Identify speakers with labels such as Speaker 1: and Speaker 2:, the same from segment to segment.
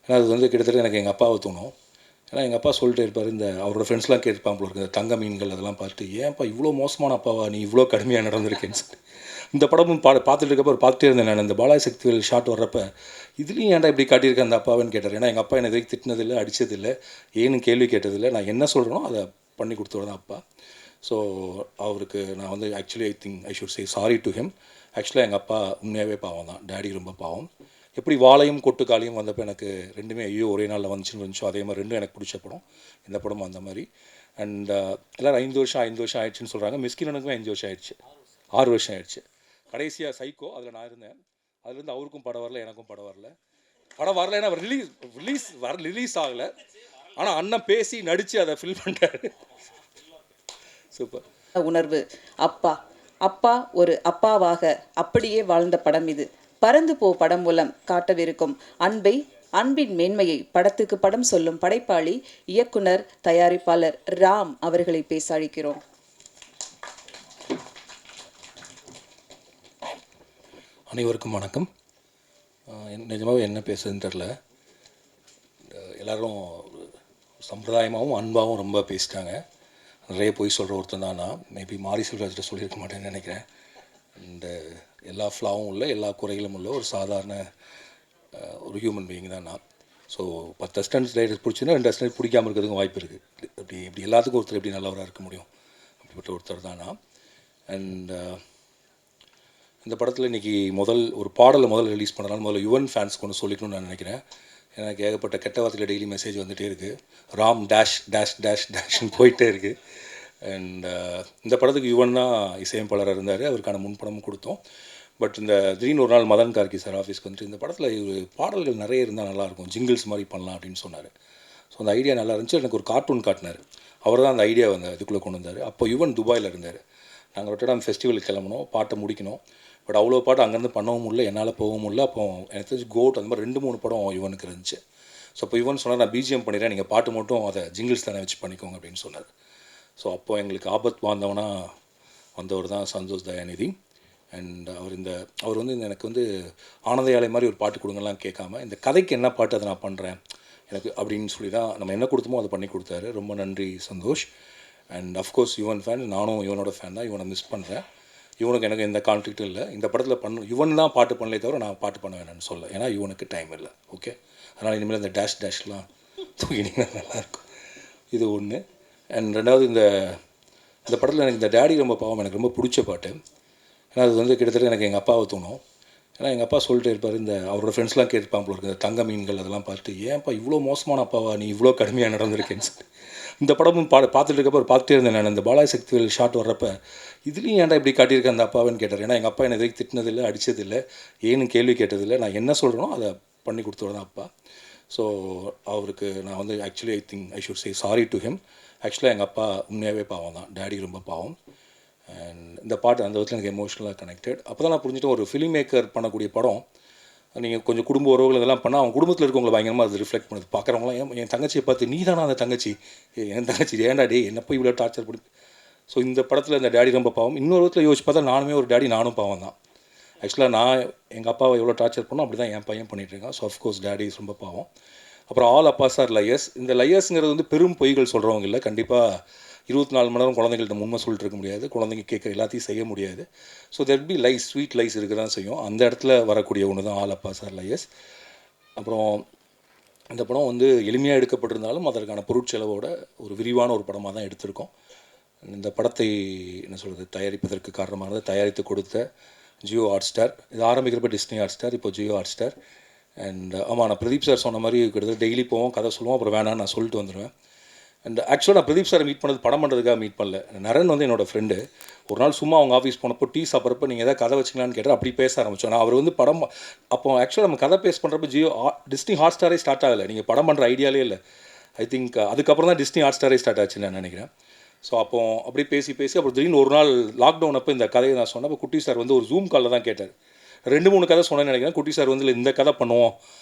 Speaker 1: ஏன்னா அது வந்து கிட்டத்தட்ட எனக்கு எங்கள் அப்பாவை தோணும். ஏன்னா எங்கள் அப்பா சொல்லிட்டே இருப்பார், இந்த அவரோட ஃப்ரெண்ட்ஸ்லாம் கேட்பாங்க போல இருக்குது, இந்த தங்க மீன்கள் அதெல்லாம் பார்த்துட்டு, ஏன்ப்பா இவ்வளோ மோசமான அப்பாவா நீ, இவ்வளோ கடுமையாக நடந்திருக்கேன்னு சொல்லி. இந்த படமும் பார்த்துட்டு இருக்கப்போ பார்த்துட்டே இருந்தேன் நான். இந்த பாலாஜி சக்திவேல் ஷாட் வர்றப்ப, இதுலேயும் ஏன்டா இப்படி காட்டியிருக்கேன் அந்த அப்பாவுன்னு கேட்டார். ஏன்னா எங்கள் அப்பா என்னை இதுவரைக்கும் திட்டினதில்லை, அடித்ததில்லை, ஏன்னு கேள்வி கேட்டதில்லை. நான் என்ன சொல்கிறேனோ அதை பண்ணி கொடுத்தவர் தான் அப்பா. ஸோ அவருக்கு நான் வந்து actually I think I should say sorry to him. ஆக்சுவலாக எங்கள் அப்பா உண்மையாகவே பாவம் தான், டேடி ரொம்ப பாவம். எப்படி வாழையும் கொட்டுக்காளியும் வந்தப்போ எனக்கு ரெண்டுமே ஐயோ ஒரே நாளில் வந்துச்சுன்னு இருந்துச்சோ, அதே மாதிரி ரெண்டும் எனக்கு பிடிச்ச படம். இந்த படமும் அந்த மாதிரி. அண்ட் எல்லோரும் 5 வருஷம் ஆயிடுச்சுன்னு சொல்கிறாங்க. மிஸ்கினனுக்குமே 5 வருஷம் ஆயிடுச்சு, 6 வருஷம் ஆயிடுச்சு. கடைசியாக சைக்கோ அதில் நான் இருந்தேன். அதுலேருந்து அவருக்கும் படம் வரல, எனக்கும் படம் வரல. படம் வரல, ஏன்னா ரிலீஸ் ஆகலை. ஆனால் அண்ணன் பேசி நடித்து அதை ஃபில் பண்ணிட்டாரு. சூப்பர்
Speaker 2: உணர்வு. அப்பா அப்பா ஒரு அப்பாவாக அப்படியே வாழ்ந்த படம் இது. பறந்து போ படம் மூலம் காட்டவிருக்கும் அன்பின் மேன்மையை படத்துக்கு படம் சொல்லும் படைப்பாளி, இயக்குனர், தயாரிப்பாளர் ராம் அவர்களை பேச அழைக்கிறோம்.
Speaker 1: அனைவருக்கும் வணக்கம். நிஜமாகவே என்ன பேசுறதுன்னு தெரில. எல்லோரும் சம்பிரதாயமாகவும் அன்பாகவும் ரொம்ப பேசிட்டாங்க. நிறைய போய் சொல்கிற ஒருத்தன் தான் நான். மேபி மாரி செல்வராஜ்கிட்ட சொல்லியிருக்க மாட்டேன்னு நினைக்கிறேன். அண்டு எல்லா ஃப்ளாவும் உள்ள, எல்லா குறைகளும் உள்ள ஒரு சாதாரண ஒரு ஹியூமன் பீயிங் தான் நான். ஸோ 10 அசிஸ்டன்ட் ரைட்டர்ஸ் பிடிச்சின்னா 2 அசிஸ்டன்ட் பிடிக்காமல் இருக்கிறதுக்கும் வாய்ப்பு இருக்குது. இப்படி எல்லாத்துக்கும் ஒருத்தர் எப்படி நல்லவராக இருக்க முடியும்? அப்படிப்பட்ட ஒருத்தர் தான் நான். அண்ட் இந்த படத்தில் இன்றைக்கி ஒரு பாடலை ரிலீஸ் பண்ணுறதுனால முதல்ல யுவன் ஃபேன்ஸ்க்கு ஒன்று சொல்லிக்கணும்னு நான் நினைக்கிறேன். எனக்கு ஏகப்பட்ட கெட்ட வார்த்தையில் டெய்லி மெசேஜ் வந்துகிட்டே இருக்குது. ராம் டேஷ் டேஷ் டேஷ் டேஷ்ன்னு போயிட்டே இருக்குது. அண்ட் இந்த படத்துக்கு யுவன் தான் இசையமைப்பாளராக இருந்தார். அவருக்கான முன்படமும் கொடுத்தோம். பட் இந்த திடீர்னு ஒரு நாள் மதன் கார்கி சார் ஆஃபீஸ்க்கு வந்துட்டு, இந்த படத்தில் பாடல்கள் நிறைய இருந்தால் நல்லாயிருக்கும், ஜிங்கிள்ஸ் மாதிரி பண்ணலாம் அப்படின்னு சொன்னார். ஸோ அந்த ஐடியா நல்லா இருந்துச்சு. எனக்கு ஒரு கார்ட்டூன் காட்டினார். அவர் தான் அந்த ஐடியா இதுக்குள்ளே கொண்டு வந்தார். அப்போ யுவன் துபாயில் இருந்தார். நாங்கள் ரொட்டடாம் ஃபெஸ்டிவலுக்கு கிளம்பணும், பாட்டை முடிக்கணும். பட் அவ்வளோ பாட்டு அங்கேருந்து பண்ணவும் முடியல, என்னால் போகவும் முடியல. அப்போ எனக்கு தெரிஞ்சு கோட் அந்த மாதிரி 2-3 படம் யுவனுக்கு இருந்துச்சு. ஸோ அப்போ யுவன் சொன்னார், நான் பிஜிஎம் பண்ணிடுறேன், நீங்கள் பாட்டு மட்டும் அதை ஜிங்கிள்ஸ் தானே வச்சு பண்ணிக்கோங்க அப்படின்னு சொன்னார். ஸோ அப்போது எங்களுக்கு ஆபத் வந்தவர் தான் சந்தோஷ் தயாநிதி. அண்ட் அவர் வந்து எனக்கு வந்து ஆனந்த யாழை மாதிரி ஒரு பாட்டு கொடுங்கலாம் கேட்காம, இந்த கதைக்கு என்ன பாட்டு அதை நான் பண்ணுறேன் எனக்கு அப்படின்னு சொல்லி தான் நம்ம என்ன கொடுத்தோமோ அதை பண்ணி கொடுத்தாரு. ரொம்ப நன்றி Santhosh. And of course Yuvan fan, நானும் யுவனோட ஃபேன் தான். யுவனை மிஸ் பண்ணுறேன். யுவனுக்கு எனக்கு எந்த கான்ஃப்ளிக்ட்டும் இல்லை. இந்த படத்தில் யுவன் தான் பாட்டு பண்ணலே தவிர நான் பாட்டு பண்ண வேணாம்னு சொல்ல. ஏன்னா யுவனுக்கு டைம் இல்லை. ஓகே, அதனால் இனிமேல் இந்த டேஷ்லாம் தூக்கினீங்கன்னா நல்லாயிருக்கும். இது ஒன்று. அண்ட் ரெண்டாவது, இந்த படத்தில் எனக்கு இந்த டேடி ரொம்ப பாவம் எனக்கு ரொம்ப பிடிச்ச பாட்டு. ஏன்னா அது வந்து கிட்டத்தட்ட எனக்கு எங்கள் அப்பாவை தோணும். ஏன்னா எங்கள் அப்பா சொல்லிட்டே இருப்பார், இந்த அவரோட ஃப்ரெண்ட்ஸ்லாம் கேட்பாங்க போல இருக்குது, இந்த தங்க மீன்கள் அதெல்லாம் பார்த்துட்டு, ஏன்ப்பா இவ்வளோ மோசமான அப்பாவா நீ, இவ்வளோ கடுமையாக நடந்திருக்கேன்னு சொல்லி. இந்த படமும் பார்த்துட்டு இருக்கப்போ பார்த்துட்டே இருந்தேன் நான். இந்த பாலாஜி சக்திவேல் ஷாட் வர்றப்ப, இதுலேயும் ஏன்டா இப்படி காட்டியிருக்கேன் அந்த அப்பாவுன்னு கேட்டார். ஏன்னா எங்கள் அப்பா என்னை இதுவரைக்கும் திட்டினதில்லை, அடித்ததில்லை, ஏன்னு கேள்வி கேட்டதில்லை. நான் என்ன சொல்கிறேனோ அதை பண்ணி கொடுத்தவர் தான் அப்பா. ஸோ அவருக்கு நான் வந்து actually I think I should say sorry to him. ஆக்சுவலாக எங்கள் அப்பா உண்மையாகவே பாவம் தான், டேடி ரொம்ப பாவம். அண்ட் இந்த பாட்டு அந்த விதத்தில் எனக்கு எமோஷ்னலாக கனெக்டட். அப்போ தான் நான் புரிஞ்சுட்டு, ஒரு ஃபிலிம் மேக்கர் பண்ணக்கூடிய படம் நீங்கள் கொஞ்சம் குடும்ப உறவுகள் இதெல்லாம் பண்ணால் அவங்க குடும்பத்தில் இருக்கவங்களை பயங்கரமாக அது ரிஃப்ளெக்ட் பண்ணுது. பார்க்குறவங்களாம் என் தங்கச்சியை பார்த்து, நீ தானே அந்த தங்கச்சி, என் தங்கச்சி ஏன்டா டே என்ன போய் இவ்வளோ டார்ச்சர் பண்ணி. ஸோ இந்த படத்தில் இந்த டேடி ரொம்ப பாவம். இன்னொரு விதத்தில் யோசிச்சு பார்த்தா நானுமே ஒரு டேடி, நானும் பாவம் தான். ஆக்சுவலாக நான் எங்கள் அப்பாவை எவ்வளோ டார்ச்சர் பண்ணோம் அப்படி தான் என் பையன் பண்ணிகிட்ருக்கான். ஸோ அஃப்கோர்ஸ் டேடி இஸ் ரொம்ப பாவம். அப்புறம் ஆல் அப்பாஸ் ஆர் லையர்ஸ். இந்த லையர்ஸுங்கிறது வந்து பெரும் பொய்கள் சொல்கிறவங்க இல்லை. கண்டிப்பாக 24 மணி நேரம் குழந்தைங்கள்ட்ட உண்மை சொல்லிட்டு இருக்க முடியாது. குழந்தைங்க கேட்குற எல்லாத்தையும் செய்ய முடியாது. So there be lies, sweet lies இருக்க தான் செய்யும். அந்த இடத்துல வரக்கூடிய ஒன்று தான் ஆல் அப்பாஸ் ஆர் லையர்ஸ். அப்புறம் இந்த படம் வந்து எளிமையாக எடுக்கப்பட்டிருந்தாலும் அதற்கான பொருட்செலவோட ஒரு விரிவான ஒரு படமாக தான் எடுத்திருக்கோம். இந்த படத்தை என்ன சொல்கிறது, தயாரிப்பதற்கு காரணமானது தயாரித்து கொடுத்த ஜியோ ஹாட்ஸ்டார். இது ஆரம்பிக்கிறப்ப டிஸ்னி ஹாட்ஸ்டார், இப்போ ஜியோ ஹாட்ஸ்டார். அண்ட் ஆமாம், நான் பிரதீப் சார் சொன்ன மாதிரி கிட்டத்தட்ட டெய்லி போவோம், கதை சொல்லுவோம், அப்புறம் வேணான்னு நான் சொல்லிட்டு வந்துடுவேன். அண்ட் ஆக்சுவலாக நான் பிரதீப் சாரை மீட் பண்ணது படம் பண்ணுறதுக்காக மீட் பண்ணல. நரன் வந்து என்னோடய ஃப்ரெண்டு. ஒரு நாள் சும்மா அவங்க ஆஃபீஸ் போனப்போ டீ சாப்பிட்றப்ப நீங்கள் எதாவது கதை வச்சிங்களான்னு கேட்டால் அப்படி பேச ஆரம்பித்தோம். நான் அவர் வந்து படம் அப்போ ஆக்சுவலாக நம்ம கதை பேஸ் பண்ணுறப்ப டிஸ்னி ஹாட்ஸ்டாரே ஸ்டார்ட் ஆகலை. நீங்கள் படம் பண்ணுற ஐடியாலே இல்லை. ஐ திங்க் அதுக்கப்புறம் தான் டிஸ்னி ஹாட்ஸ்டாரே ஸ்டார்ட் ஆச்சுன்னு நான் நினைக்கிறேன். ஸோ அப்போ அப்படி பேசி அப்புறம் திடீர்னு ஒரு நாள் லாக்டவுன் அப்போ இந்த கதையை நான் சொன்னேன். அப்போ குட்டி சார் வந்து ஒரு ஜூம் காலில் தான் கேட்டார். 2-3 கதை சொன்னேன்னு நினைக்கிறேன். குட்டி சார் வந்து இந்த கதை பண்ணுவோம்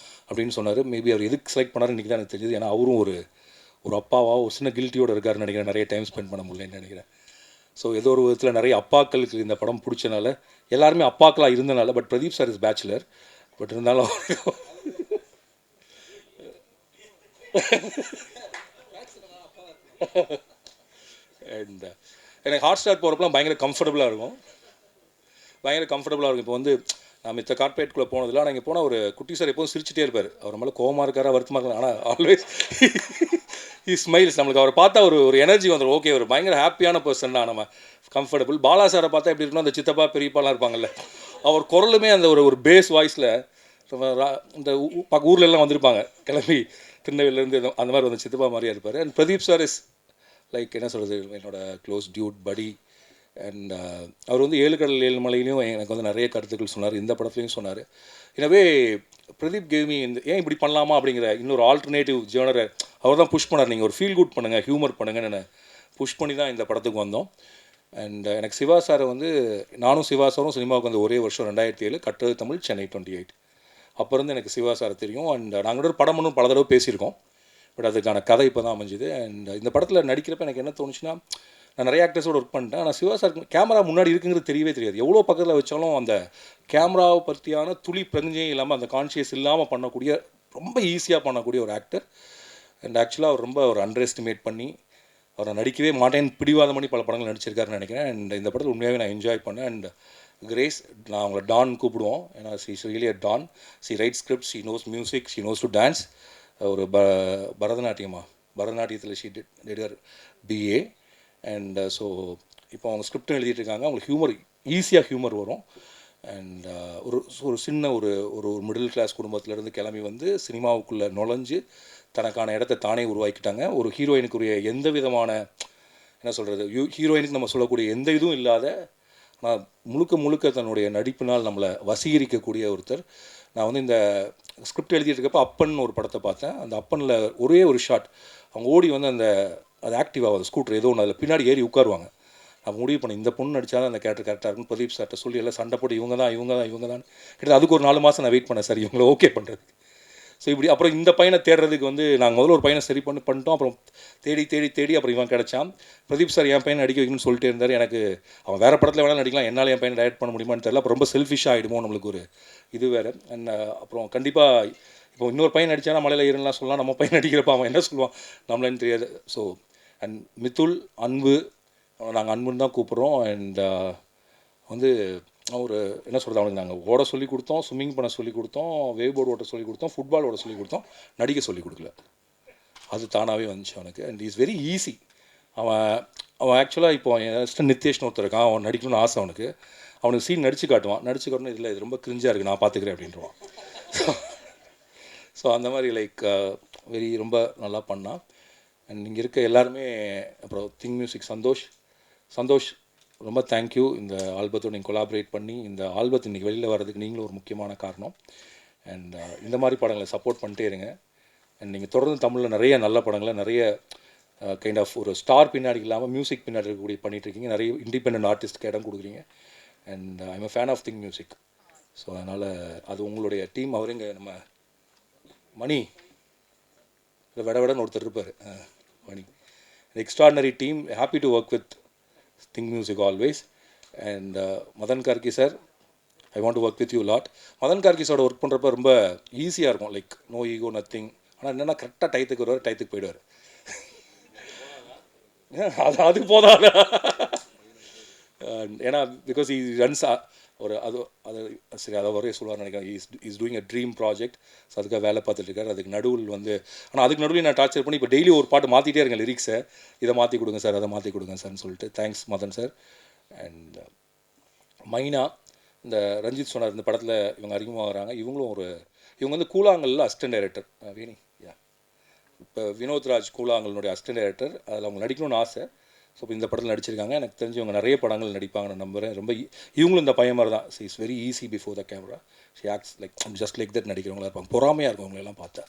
Speaker 1: அப்படின்னு சொன்னார். மேபி அவர் எதுக்கு செலக்ட் பண்ணார் இன்றைக்கி தான் எனக்கு தெரியுது. ஏன்னா அவரும் ஒரு அப்பாவாக ஒரு சின்ன கில்ட்டியோடு இருக்காருன்னு நினைக்கிறேன். நிறைய டைம் ஸ்பெண்ட் பண்ண முடியலன்னு நினைக்கிறேன். ஸோ ஏதோ ஒரு விதத்தில் நிறைய அப்பாக்களுக்கு இந்த படம் பிடிச்சனால, எல்லாருமே அப்பாக்களாக இருந்தனால. But Pradeep sir is bachelor. But இருந்தாலும் அண்ட் எனக்கு ஹாட் ஸ்டார் போகிறப்பலாம் பயங்கர கம்ஃபர்டபுளாக இருக்கும். இப்போ வந்து நான் மித்த கார்பரேட்குள்ளே போனதில்லை. ஆனால் இங்கே போனால் ஒரு குட்டி சார் எப்போதும் சிரிச்சிட்டே இருப்பார். அவர் மேலே கோவமாக இருக்காரா வருத்தமாக இருக்காரா, ஆனால் ஆல்வேஸ் ஸ்மைல்ஸ். நம்மளுக்கு அவரை பார்த்தா ஒரு எனர்ஜி வந்துடும். ஓகே, ஒரு பயங்கர ஹாப்பியான பர்சன் தான். நம்ம கம்ஃபர்டபுள். பாலா சாரை பார்த்தா எப்படி இருக்கணும், அந்த சித்தப்பா பெரியப்பாலாம் இருப்பாங்கல்ல, அவர் குரலுமே அந்த ஒரு பேஸ் வாய்ஸில் இந்த ஊர்ல எல்லாம் வந்திருப்பாங்க கிளம்பி திருநெல்வேலியிலேருந்து, அந்த மாதிரி வந்து சித்தப்பா மாதிரியாக இருப்பார். And Pradeep sir is like என்ன சொல்கிறது, என்னோட க்ளோஸ் டியூட் படி. அண்ட் அவர் வந்து 7 கடல் 7 மலையிலையும் எனக்கு வந்து நிறைய கருத்துக்கள் சொன்னார், இந்த படத்துலையும் சொன்னார். எனவே பிரதீப் கேமி இந்த ஏன் இப்படி பண்ணலாமா அப்படிங்கிற இன்னொரு ஆல்டர்னேட்டிவ் ஜேர்னரை அவர் தான் புஷ் பண்ணார். நீங்கள் ஒரு ஃபீல் குட் பண்ணுங்கள், ஹியூமர் பண்ணுங்கன்னு புஷ் பண்ணி தான் இந்த படத்துக்கு வந்தோம். அண்ட் எனக்கு சிவா சாரை வந்து, நானும் சிவா சாரும் சினிமாவுக்கு வந்து ஒரே வருஷம் 2007, கட்டது தமிழ், சென்னை 28. அப்போ இருந்து எனக்கு சிவா சாரை தெரியும். அண்ட் நாங்கள் ஒரு படம் ஒன்றும் பல தடவை பேசியிருக்கோம். பட் அதுக்கான கதை இப்போ தான் அமைஞ்சுது. அண்ட் இந்த படத்தில் நடிக்கிறப்ப எனக்கு என்ன தோணுச்சுன்னா, நான் நிறைய ஆக்டர்ஸோடு ஒர்க் பண்ணிட்டேன். ஆனால் சிவா சார் கேமரா முன்னாடி இருக்குங்கிறது தெரியவே தெரியாது. எவ்வளோ பக்கத்தில் வச்சாலும் அந்த கேமராவை பற்றியான துளி பிரஞ்சையும் இல்லாமல், அந்த கான்ஷியஸ் இல்லாமல் பண்ணக்கூடிய, ரொம்ப ஈஸியாக பண்ணக்கூடிய ஒரு ஆக்டர். அண்ட் ஆக்சுவலாக அவர் ரொம்ப ஒரு அண்டர் எஸ்டிமேட் பண்ணி, அவரை நடிக்கவே மாட்டேன்னு பிடிவாதம் பண்ணி பல படங்கள் நடிச்சிருக்காருன்னு நினைக்கிறேன். அண்ட் இந்த படத்தில் உண்மையாகவே நான் என்ஜாய் பண்ணேன். அண்ட் கிரேஸ், நான் அவங்கள டான் கூப்பிடுவோம். ஏன்னா she is really a don. She write script, she knows music, she knows to dance. ஒரு பரதநாட்டியத்தில் she did BA. And so இப்போ அவங்க ஸ்கிரிப்டும் எழுதிட்டு இருக்காங்க. அவங்களுக்கு ஈஸியாக ஹியூமர் வரும். அண்ட் ஒரு சின்ன ஒரு மிடில் கிளாஸ் குடும்பத்திலேருந்து கிளம்பி வந்து சினிமாவுக்குள்ளே நுழைஞ்சு தனக்கான இடத்த தானே உருவாக்கிட்டாங்க. ஒரு ஹீரோயினுக்குரிய எந்த விதமான என்ன சொல்கிறது, ஹீரோயினுக்கு நம்ம சொல்லக்கூடிய எந்த இதுவும் இல்லாத, ஆனால் முழுக்க தன்னுடைய நடிப்பினால் நம்மளை வசீகரிக்கக்கூடிய ஒருத்தர். நான் வந்து இந்த ஸ்கிரிப்ட் எழுதிட்டு இருக்கப்போ அப்பன் ஒரு படத்தை பார்த்தேன். அந்த அப்பனில் ஒரே ஒரு ஷாட், அவங்க ஓடி வந்து அது ஆக்டிவ் ஆகாது, ஸ்கூட்டர் ஏதோ ஒன்று, அதில் பின்னாடி ஏறி உட்காருவாங்க. நான் முடிவு பண்ணேன், இந்த பொண்ணு நடித்தா அந்த கேரக்டர் கரெக்டாக இருக்குன்னு பிரதீப் சார்கிட்ட சொல்லி எல்லாம் சண்டை போட்டு இவங்க தான் கிட்டத்தட்ட அதுக்கு ஒரு 4 மாதம் நான் வெயிட் பண்ணேன் சார் இவங்களை ஓகே பண்ணுறதுக்கு. ஸோ இப்படி அப்புறம் இந்த பையனை தேடுறதுக்கு வந்து நாங்கள் முதல்ல ஒரு பையனை சரி பண்ணிட்டோம். அப்புறம் தேடி அப்புறம் இவன் கிடச்சான். பிரதீப் சார் என் பையனை நடிக்க வைக்கணும்னு சொல்லிட்டே இருந்தார். எனக்கு அவன் வேறு படத்தில் வேணாலும் நடிக்கலாம், என்னால் என் பையனை டைரக்ட் பண்ண முடியுமான்னு தெரியல. அப்புறம் ரொம்ப செல்ஃபிஷாக ஆகிடுமோ நம்மளுக்கு ஒரு இது வேறு. அண்ட் அப்புறம் கண்டிப்பாக இப்போ இன்னொரு பையன் நடித்தானா மலையில் ஏறலாம் சொல்லலாம், நம்ம பையன் நடிக்கிறப்ப அவன் என்ன சொல்லுவான் நம்மளேன்னு தெரியாது. ஸோ அண்ட் மித்துல், அன்பு, நாங்கள் அன்புன்னு தான் கூப்பிட்றோம். அண்ட் வந்து ஒரு என்ன சொல்கிறது, அவனுக்கு நாங்கள் ஓட சொல்லி கொடுத்தோம், ஸ்விம்மிங் பண்ண சொல்லி கொடுத்தோம், வேவ் போர்டு ஓட்ட சொல்லி கொடுத்தோம், ஃபுட்பால் ஓட சொல்லி கொடுத்தோம், நடிக்க சொல்லி கொடுக்கல. அது தானாகவே வந்துச்சு அவனுக்கு. And is very easy. அவன் ஆக்சுவலாக இப்போ என் நித்யேஷ்னு ஒருத்தர் இருக்கான், அவன் நடிக்கணும்னு ஆசை அவனுக்கு சீன் நடிச்சு காட்டணும், இல்லை இது ரொம்ப கிரிஞ்சாக இருக்குது, நான் பார்த்துக்கிறேன் அப்படின்றான். ஸோ அந்த மாதிரி லைக் ரொம்ப நல்லா பண்ணான். அண்ட் இங்கே இருக்க எல்லாருமே, அப்புறம் திங் மியூசிக் சந்தோஷ் ரொம்ப தேங்க்யூ. இந்த ஆல்பத்தோடு நீங்கள் கொலாபரேட் பண்ணி இந்த ஆல்பத்தை இன்றைக்கி வெளியில் வர்றதுக்கு நீங்களும் ஒரு முக்கியமான காரணம். அண்ட் இந்த மாதிரி படங்களை சப்போர்ட் பண்ணிட்டே இருங்க. அண்ட் நீங்கள் தொடர்ந்து தமிழில் நிறைய நல்ல படங்களை, நிறைய கைண்ட் ஆஃப் ஒரு ஸ்டார் பின்னாடி இல்லாமல் மியூசிக் பின்னாடி இருக்கக்கூடிய பண்ணிகிட்ருக்கீங்க, நிறைய இண்டிபெண்டன்ட் ஆர்டிஸ்ட்க்கு இடம் கொடுக்குறீங்க. And I'm a fan of Think music. So அதனால் அது உங்களுடைய டீம். அவருங்க நம்ம மணி விடன்னு ஒருத்தர் இருப்பார், Mani, extraordinary team. Happy to work with Think Music always. And Madhan Karky sir, I want to work with you lot. Madhan Karky சாரோட ஒர்க் பண்ணுறப்ப ரொம்ப ஈஸியாக இருக்கும், லைக் நோ ஈகோ நத்திங். ஆனால் என்னென்னா கரெக்டாக டயத்துக்கு வருவார், டயத்துக்கு போயிடுவார். அது போதாது. ஏன்னா பிகாஸ் ஈ ரன்ஸ் ஒரு அது சரி, அதை வரைய சொல்லுவார் நினைக்கிறேன். Is doing a dream project. So அதுக்காக வேலை பார்த்துட்டு இருக்காரு. அதுக்கு நடுவில் வந்து, ஆனால் அதுக்கு நடுவில் நான் டார்ச்சர் பண்ணி இப்போ டெய்லி ஒரு பாட்டு மாற்றிட்டே இருக்கேன், லிரிக்ஸை. இதை மாற்றி கொடுங்க சார், அதை மாற்றி கொடுங்க சார்னு சொல்லிட்டு. Thanks Madan sir. அண்ட் மைனா, இந்த ரஞ்சித் சொன்னார் இந்த படத்தில் இவங்க அறிமுகமாகறாங்க. இவங்க வந்து கூழாங்கல்ல அசிஸ்டன்ட் டைரக்டர் வேணி, இப்போ வினோத்ராஜ் கூழாங்கல்னுடைய அசிஸ்டன்ட் டைரக்டர். அதில் அவங்க நடிக்கணும்னு ஆசை. ஸோ இப்போ இந்த படத்தில் நடிச்சிருக்காங்க. எனக்கு தெரிஞ்சு இவங்க நிறைய படங்கள் நடிப்பாங்க நான் நம்புகிறேன். ரொம்ப இவங்களும் இந்த பையன் மாதிரி தான். She is very easy before the camera. She acts like just like that நடிக்கிறவங்களா இருப்பாங்க. பொறாமையாக இருக்கும் அவங்களெல்லாம் பார்த்தா.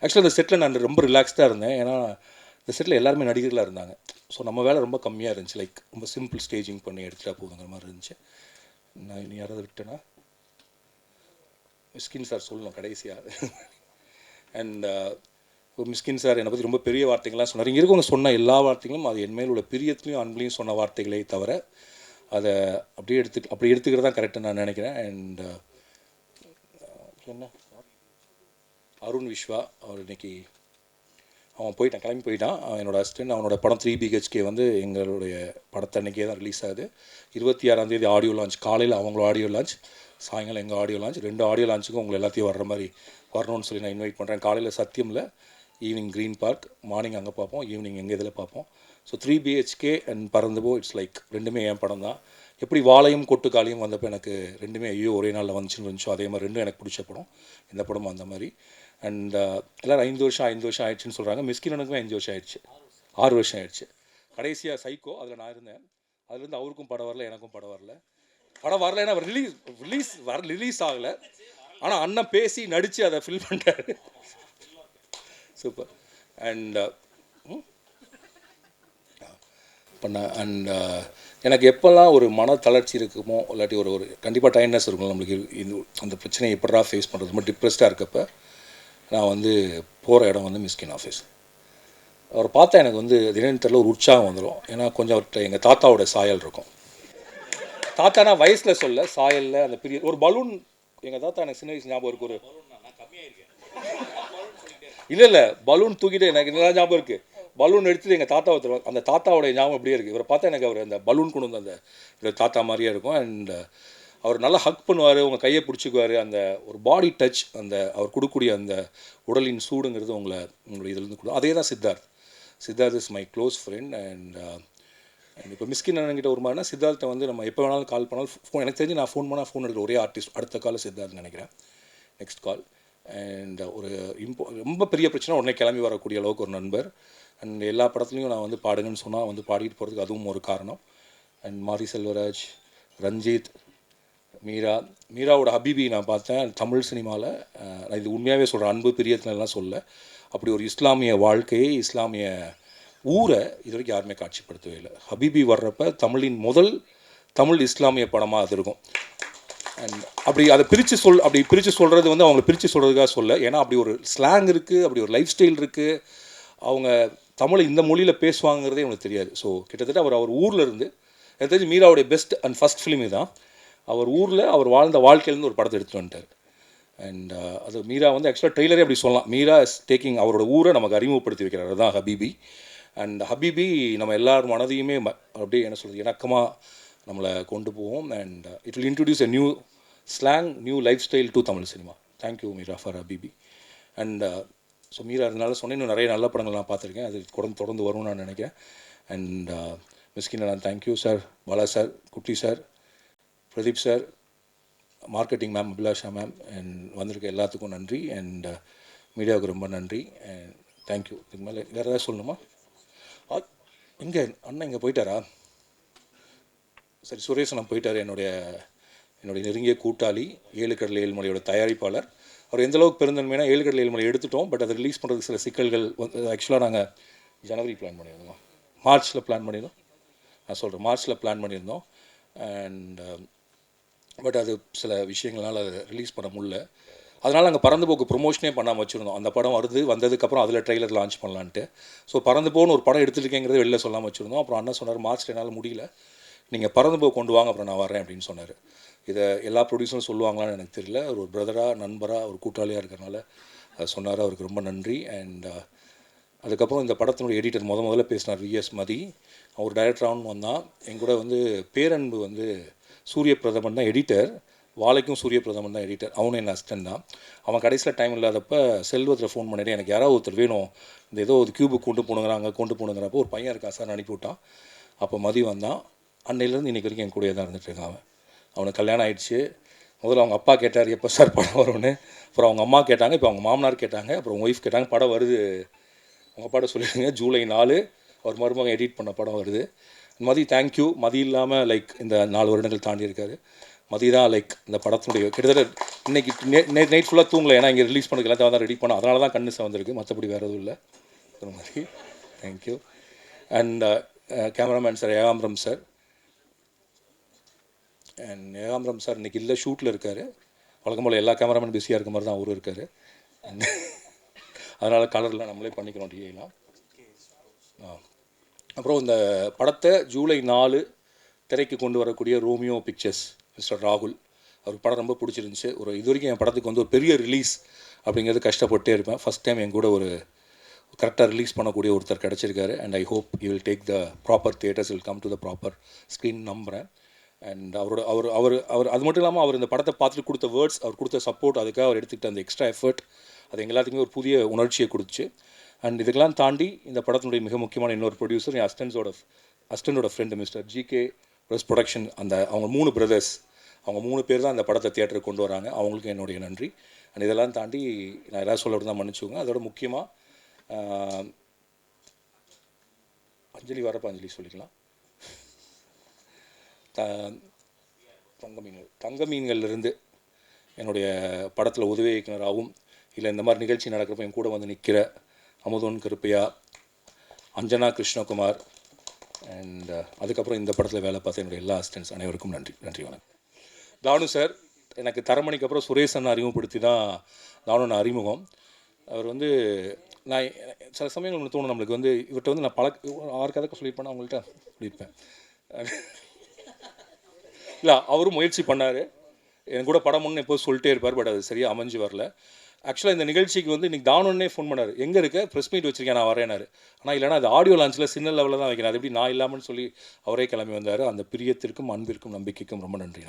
Speaker 1: ஆக்சுவலாக இந்த செட்டில் நான் ரொம்ப ரிலாக்ஸ்டாக இருந்தேன். ஏன்னா இந்த செட்டில் எல்லாருமே நடிகர்களாக இருந்தாங்க. ஸோ நம்ம வேலை ரொம்ப கம்மியாக இருந்துச்சு. லைக் ரொம்ப சிம்பிள் ஸ்டேஜிங் பண்ணி எடுத்துகிட்டா போதுங்கிற மாதிரி இருந்துச்சு. நான் இனி யாராவது விட்டேன்னா மிஸ்கின் சார் சொல்லணும் கடைசியாக. அண்ட் மிஸ்கின் சார் என்னை பற்றி ரொம்ப பெரிய வார்த்தைகள்லாம் சொன்னார். இங்கே இருக்கவங்க சொன்ன எல்லா வார்த்தைகளும் அது என் மேல் உள்ள பிரியத்துலையும் அன்புலையும் சொன்ன வார்த்தைகளே தவிர அதை அப்படி எடுத்துக்கிறது தான் கரெக்டாக நான் நினைக்கிறேன். அண்ட் என்ன அருண் விஸ்வா, அவர் இன்னைக்கு அவன் போயிட்டான், கிளம்பி போயிட்டான். அவன் என்னோடய அசிஸ்டன்ட். அவனோட படம் 3 BHK வந்து எங்களுடைய படத்தன்னைக்கே தான் ரிலீஸ் ஆகுது. 26ஆம் தேதி ஆடியோ லான்ச். காலையில் அவங்களோட ஆடியோ லான்ச், சாயங்காலம் எங்கள் ஆடியோ லான்ச். 2 ஆடியோ லான்ச்சுக்கும் உங்களை எல்லாத்தையும் வர்ற மாதிரி வரணும்னு சொல்லி நான் இன்வைட் பண்ணுறேன். காலையில் சத்தியமில், ஈவினிங் க்ரீன் பார்க், மார்னிங் அங்கே பார்ப்போம், ஈவினிங் எங்கள் இதில் பார்ப்போம். So 3 BHK and Parandhu Po it's like ரெண்டுமே என் படம் தான். எப்படி வாழையும் கொட்டுக்காளியும் வந்தப்போ எனக்கு ரெண்டுமே ஐயோ ஒரே நாளில் வந்துச்சுன்னு இருந்துச்சோ, அதே மாதிரி ரெண்டும் எனக்கு பிடிச்ச படம். இந்த படமும் அந்த மாதிரி. அண்ட் எல்லோரும் 5 வருஷம் ஆயிடுச்சுன்னு சொல்கிறாங்க. மிஸ்கினனுக்கும் 5 வருஷம் ஆயிடுச்சு, 6 வருஷம் ஆயிடுச்சு. கடைசியாக சைக்கோ, அதில் நான் இருந்தேன். அதுலேருந்து அவருக்கும் படம் வரல, எனக்கும் படம் வரல. படம் வரல, ஏன்னா ரிலீஸ் ஆகலை. ஆனால் அண்ணன் பேசி நடித்து அதை ஃபில் பண்ணிட்டாரு. சூப்பர். அண்ட் பண்ண அண்ட் எனக்கு எப்போல்லாம் ஒரு மன தளர்ச்சி இருக்குமோ, இல்லாட்டி ஒரு கண்டிப்பாக டைட்னஸ் இருக்கும் நம்மளுக்கு, இது அந்த பிரச்சனையை எப்படா ஃபேஸ் பண்ணுறது, ரொம்ப டிப்ரெஸ்டாக இருக்கப்போ நான் வந்து போகிற இடம் வந்து மிஸ்கின் ஆஃபீஸ். அவரை பார்த்தா எனக்கு வந்து திடீர்னு தெரியல ஒரு உற்சாகம் வந்துடும். ஏன்னா கொஞ்சம் அவர்கிட்ட எங்கள் தாத்தாவோட சாயல் இருக்கும். தாத்தானா வயசில் சொல்ல, சாயலில் அந்த பெரிய ஒரு பலூன். எங்கள் தாத்தா எனக்கு சின்ன வயசு ஞாபகம் இருக்குது. ஒரு இல்லை பலூன் தூக்கிட்டு எனக்கு இதெல்லாம் ஞாபகம் இருக்குது. பலூன் எடுத்துட்டு எங்கள் தாத்தாவை தருவாங்க. அந்த தாத்தாவோட ஞாபகம் அப்படியே இருக்குது. இவரை பார்த்தா எனக்கு அவர் அந்த பலூன் கொண்டு வந்து அந்த தாத்தா மாதிரியே இருக்கும். அண்ட் அவர் நல்லா ஹக் பண்ணுவார், உங்கள் கையை பிடிச்சிக்குவார். அந்த ஒரு பாடி டச், அந்த அவர் கொடுக்கக்கூடிய அந்த உடலின் சூடுங்கிறது உங்களுடைய இதிலேருந்து கொடுக்கும். அதே தான் Siddharth is my close friend. And இப்போ மிஸ்கின் அண்ணன்கிட்ட ஒரு மாதிரினா சித்தார்த்தை வந்து நம்ம எப்போ வேணாலும் கால் பண்ணாலும் ஃபோன், எனக்கு தெரிஞ்சு நான் ஃபோன் பண்ணால் ஃபோன் எடுக்கிற ஒரே ஆர்டிஸ்ட் அடுத்த கால் சித்தார்த் நினைக்கிறேன், நெக்ஸ்ட் கால். அண்ட் ஒரு ரொம்ப பெரிய பிரச்சனை உடனே கிளம்பி வரக்கூடிய அளவுக்கு ஒரு நண்பர். அண்ட் எல்லா படத்துலையும் நான் வந்து பாடுங்கன்னு சொன்னால் வந்து பாடிட்டு போகிறதுக்கு அதுவும் ஒரு காரணம். அண்ட் மாரி செல்வராஜ், ரஞ்சித், மீராவோட ஹபீபி நான் பார்த்தேன் தமிழ் சினிமாவில். நான் இது உண்மையாகவே சொல்கிறேன், அன்பு பிரியத்தினெல்லாம் சொல்ல. அப்படி ஒரு இஸ்லாமிய வாழ்க்கையை, இஸ்லாமிய ஊரை இது வரைக்கும் யாருமே காட்சிப்படுத்தவே இல்லை. ஹபீபி வர்றப்ப தமிழின் முதல் தமிழ் இஸ்லாமிய படமாக அது இருக்கும். அண்ட் அதை பிரித்து சொல்கிறது வந்து அவங்களை பிரித்து சொல்கிறதுக்காக சொல்ல. ஏன்னா அப்படி ஒரு ஸ்லாங் இருக்குது, அப்படி ஒரு லைஃப் ஸ்டைல் இருக்குது. அவங்க தமிழை இந்த மொழியில் பேசுவாங்கிறதே எனக்கு தெரியாது. ஸோ கிட்டத்தட்ட அவர் ஊரில் இருந்து, எனக்கு தெரிஞ்சு மீராவுடைய பெஸ்ட் அண்ட் ஃபஸ்ட் ஃபிலிம் தான். அவர் ஊரில் அவர் வாழ்ந்த வாழ்க்கையிலேருந்து ஒரு படத்தை எடுத்துகிட்டு வந்துட்டார். அண்ட் அது மீரா வந்து ஆக்சுவலாக ட்ரெய்லரே அப்படி சொல்லலாம். மீரா இஸ் டேக்கிங் அவரோட ஊரை நமக்கு அறிமுகப்படுத்தி வைக்கிறார். அதுதான் ஹபீபி. அண்ட் ஹபீபி நம்ம எல்லார் மனதையுமே அப்படியே என்ன சொல்கிறது, இணக்கமாக நம்மளை கொண்டு போவோம். And it will introduce a new slang, new life style to Tamil cinema. Thank you Meera for Habibi. And so Meera இருந்தாலும் சொன்னேன், இன்னும் நிறைய நல்ல படங்கள் நான் பார்த்துருக்கேன். அது தொடர்ந்து வரும்னு நான் நினைக்கிறேன். அண்ட் மிஸ்கின் நான் thank you sir, Bala sir, Kutty sir, Pradeep sir, marketing ma'am Abhilasha ma'am, and வந்திருக்க எல்லாத்துக்கும் நன்றி. அண்ட் மீடியாவுக்கு ரொம்ப நன்றி. And thank you. இதுக்கு மேலே வேறு ஏதாவது சொல்லணுமா? இங்கே அண்ணன் இங்கே போயிட்டாரா? சரி, சுரேஷ் நான் போயிட்டார். என்னுடைய நெருங்கிய கூட்டாளி, 7 கடல் 7 மலையோட தயாரிப்பாளர். அவர் எந்தளவுக்கு பெருந்தன்மைனா 7 கடல் 7 மலை எடுத்துட்டோம், பட் அதை ரிலீஸ் பண்ணுறதுக்கு சில சிக்கல்கள் ஆக்சுவலாக நாங்கள் ஜனவரி பிளான் பண்ணியிருந்தோம், மார்ச்சில் பிளான் பண்ணியிருந்தோம். நான் சொல்கிறேன், மார்ச்சில் பிளான் பண்ணியிருந்தோம். அண்ட் பட் அது சில விஷயங்களால் அதை ரிலீஸ் பண்ண முடியல. அதனால் நாங்கள் பறந்து போக்கு ப்ரொமோஷனே பண்ணாமல் வச்சுருந்தோம். அந்த படம் வந்ததுக்கப்புறம் அதில் ட்ரெய்லர் லான்ச் பண்ணலான்ட்டு. ஸோ பறந்து போன்னு ஒரு படம் எடுத்துருக்கேங்கிறத வெளில சொல்லாமல் வச்சுருந்தோம். அப்புறம் அண்ணன் சொன்னார், மார்ச்சில் என்னால் முடியல, நீங்கள் பறந்து போ கொண்டு வாங்க, அப்புறம் நான் வரேன் அப்படின்னு சொன்னார். இதை எல்லா ப்ரொடியூசரும் சொல்லுவாங்களான்னு எனக்கு தெரியல. ஒரு பிரதராக, நண்பராக, ஒரு கூட்டாளியாக இருக்கிறனால சொன்னார். அவருக்கு ரொம்ப நன்றி. அண்ட் அதுக்கப்புறம் இந்த படத்தினுடைய எடிட்டர் முதல்ல பேசினார், VS மதி. அவர் டைரக்டராகவும் வந்தான். எங்கூட வந்து பேரன்பு வந்து சூரிய பிரதமன் தான் எடிட்டர், வாழைக்கும் சூரிய பிரதமன் தான் எடிட்டர். அவனும் என் அசிஸ்டன்ட் தான். அவன் கடைசியில் டைம் இல்லாதப்போ செல்வத்தில் ஃபோன் பண்ணிட்டு, எனக்கு யாராவது ஒருத்தர் வேணும், இந்த ஏதோ ஒரு கியூபுக்கு கொண்டு போனுங்கிறப்போ ஒரு பையன் இருக்கா சார் அனுப்பிவிட்டான். அப்போ மதி வந்தான். அன்னையிலேருந்து இன்றைக்கி வரைக்கும் என் கூடயே தான் இருந்துகிட்ருக்கான். அவனுக்கு கல்யாணம் ஆகிடுச்சு. முதல்ல அவங்க அப்பா கேட்டார் எப்போ சார் படம் வரும்னு. அப்புறம் அவங்க அம்மா கேட்டாங்க, இப்போ அவங்க மாமனார் கேட்டாங்க, அப்புறம் உங்கள் ஒய்ஃப் கேட்டாங்க. படம் வருது, உங்கள் அப்பாட்ட சொல்லிடுங்க, ஜூலை 4 அவர் மருமகன் எடிட் பண்ண படம் வருது. மதி தேங்க்யூ. மதி இல்லாமல் லைக் இந்த 4 வருடங்கள் தாண்டி இருக்காரு. மதி தான் லைக் இந்த படத்தினுடைய கிட்டத்தட்ட இன்றைக்கி நைட் ஃபுல்லாக தூங்கலை. ஏன்னா இங்கே ரிலீஸ் பண்ணதுக்கு எல்லாத்தையும் தான் ரெடி பண்ணோம். அதனால தான் கண்ணு வந்திருக்கு, மற்றபடி வேறு எதுவும் இல்லை. மாதிரி thank you. And cameraman sir Ekambaram sir. And Ekambaram sir இன்றைக்கி இல்லை, ஷூட்டில் இருக்கார். வழக்கம் போல் எல்லா கேமராமேன் பிஸியாக இருக்க மாதிரி தான் அவரும் இருக்கார். அதனால் கலரில் நம்மளே பண்ணிக்கிறோம் டிஐலாம். அப்புறம் இந்த படத்தை ஜூலை 4 திரைக்கு கொண்டு வரக்கூடிய ரோமியோ பிக்சர்ஸ் மிஸ்டர் ராகுல், அவர் படம் ரொம்ப பிடிச்சிருந்துச்சு. இது வரைக்கும் என் படத்துக்கு வந்து ஒரு பெரிய ரிலீஸ் அப்படிங்கிறது கஷ்டப்பட்டே இருப்பேன். ஃபஸ்ட் டைம் என் கூட ஒரு கரெக்டாக ரிலீஸ் பண்ணக்கூடிய ஒருத்தர் கிடச்சிருக்காரு. And I hope you will take the proper theatres, will come to the proper screen நம்புகிறேன். அண்ட் அவரோட அவர் அவர் அவர் அது மட்டும் இல்லாமல் அவர் இந்த படத்தை பார்த்துட்டு கொடுத்த வேர்ட்ஸ், அவர் கொடுத்த சப்போர்ட், அதுக்காக அவர் எடுத்துக்கிட்ட அந்த எக்ஸ்ட்ரா எஃபர்ட், அது எங்கள் எல்லாத்துக்குமே ஒரு புதிய உணர்ச்சியை கொடுத்துச்சு. அண்ட் இதுக்கெல்லாம் தாண்டி இந்த படத்தினுடைய மிக முக்கியமான இன்னொரு ப்ரொடியூசர், என் அஸ்டண்டோட friend mister GK press production. அவங்க 3 பிரதர்ஸ், அவங்க 3 பேர் தான் அந்த படத்தை தியேட்டருக்கு கொண்டு வராங்க. அவங்களுக்கு என்னுடைய நன்றி. அண்ட் இதெல்லாம் தாண்டி நான் எதாவது சொல்ல தான் மன்னிச்சுக்கோங்க. அதோட முக்கியமாக அஞ்சலி வரப்போ அஞ்சலி சொல்லிக்கலாம். தங்க மீன்கள்லேருந்து என்னுடைய படத்தில் உதவி இயக்குனராகவும், இல்லை இந்த மாதிரி நிகழ்ச்சி நடக்கிறப்ப என் கூட வந்து நிற்கிற அமுதோன் கருப்பையா, அஞ்சனா கிருஷ்ணகுமார், அண்ட் அதுக்கப்புறம் இந்த படத்தில் வேலை பார்த்த என்னுடைய எல்லா அசிஸ்டன்ட்ஸ் அனைவருக்கும் நன்றி. வணக்கம். தானு சார் எனக்கு தரமணிக்கு அப்புறம் சுரேஷ் அண்ணா அறிமுகப்படுத்தி தான் தானு அறிமுகம். அவர் வந்து நான் சில சமயங்கள் ஒன்று தோணும் நம்மளுக்கு வந்து இவர்கிட்ட வந்து நான் 6 கதை சொல்லியிருப்பேன், அவங்கள்ட்ட சொல்லியிருப்பேன். இல்லை, அவரும் முயற்சி பண்ணார், என் கூட படம் ஒன்று எப்போது சொல்லிட்டே இருப்பார். பட் அது சரியாக அமைஞ்சு வரல. ஆக்சுவலாக இந்த நிகழ்ச்சிக்கு வந்து இன்றைக்கி தானே ஃபோன் பண்ணார், எங்கே இருக்க, ப்ரெஸ் மீட் வச்சுருக்கேன், நான் வரேனாரு. ஆனால் இல்லைனா அது ஆடியோ லான்ச்சில் சின்ன லெவலில் தான் வைக்கிறேன், அது எப்படி நான் இல்லாமல்னு சொல்லி அவரே கிளம்பி வந்தார். அந்த பிரியத்திற்கும் அன்பிற்கும் நம்பிக்கைக்கும் ரொம்ப நன்றி.